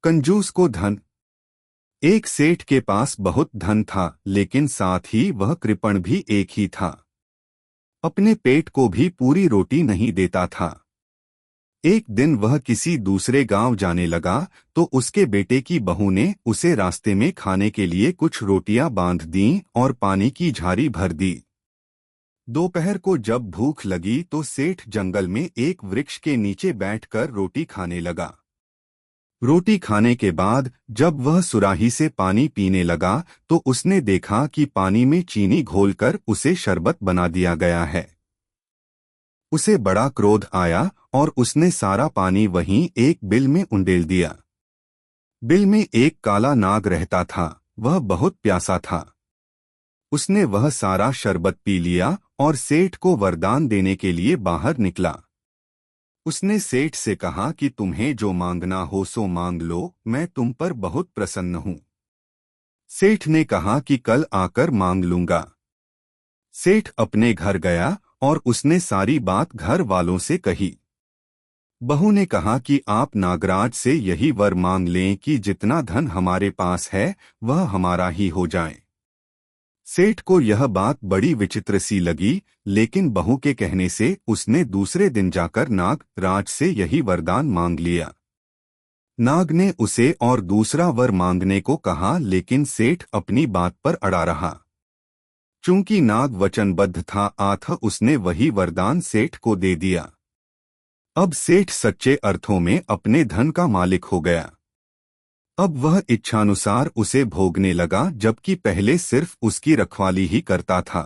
कंजूस को धन। एक सेठ के पास बहुत धन था, लेकिन साथ ही वह कृपण भी एक ही था। अपने पेट को भी पूरी रोटी नहीं देता था। एक दिन वह किसी दूसरे गांव जाने लगा तो उसके बेटे की बहू ने उसे रास्ते में खाने के लिए कुछ रोटियां बांध दीं और पानी की झारी भर दी। दोपहर को जब भूख लगी तो सेठ जंगल में एक वृक्ष के नीचे बैठकर रोटी खाने लगा। रोटी खाने के बाद जब वह सुराही से पानी पीने लगा तो उसने देखा कि पानी में चीनी घोलकर उसे शरबत बना दिया गया है। उसे बड़ा क्रोध आया और उसने सारा पानी वहीं एक बिल में उंडेल दिया। बिल में एक काला नाग रहता था, वह बहुत प्यासा था। उसने वह सारा शरबत पी लिया और सेठ को वरदान देने के लिए बाहर निकला। उसने सेठ से कहा कि तुम्हें जो मांगना हो सो मांग लो, मैं तुम पर बहुत प्रसन्न हूं। सेठ ने कहा कि कल आकर मांग लूंगा। सेठ अपने घर गया और उसने सारी बात घर वालों से कही। बहू ने कहा कि आप नागराज से यही वर मांग लें कि जितना धन हमारे पास है वह हमारा ही हो जाए। सेठ को यह बात बड़ी विचित्र सी लगी, लेकिन बहू के कहने से उसने दूसरे दिन जाकर नाग राज से यही वरदान मांग लिया। नाग ने उसे और दूसरा वर मांगने को कहा, लेकिन सेठ अपनी बात पर अड़ा रहा। चूंकि नाग वचनबद्ध था अतः उसने वही वरदान सेठ को दे दिया। अब सेठ सच्चे अर्थों में अपने धन का मालिक हो गया। अब वह इच्छानुसार उसे भोगने लगा, जबकि पहले सिर्फ उसकी रखवाली ही करता था।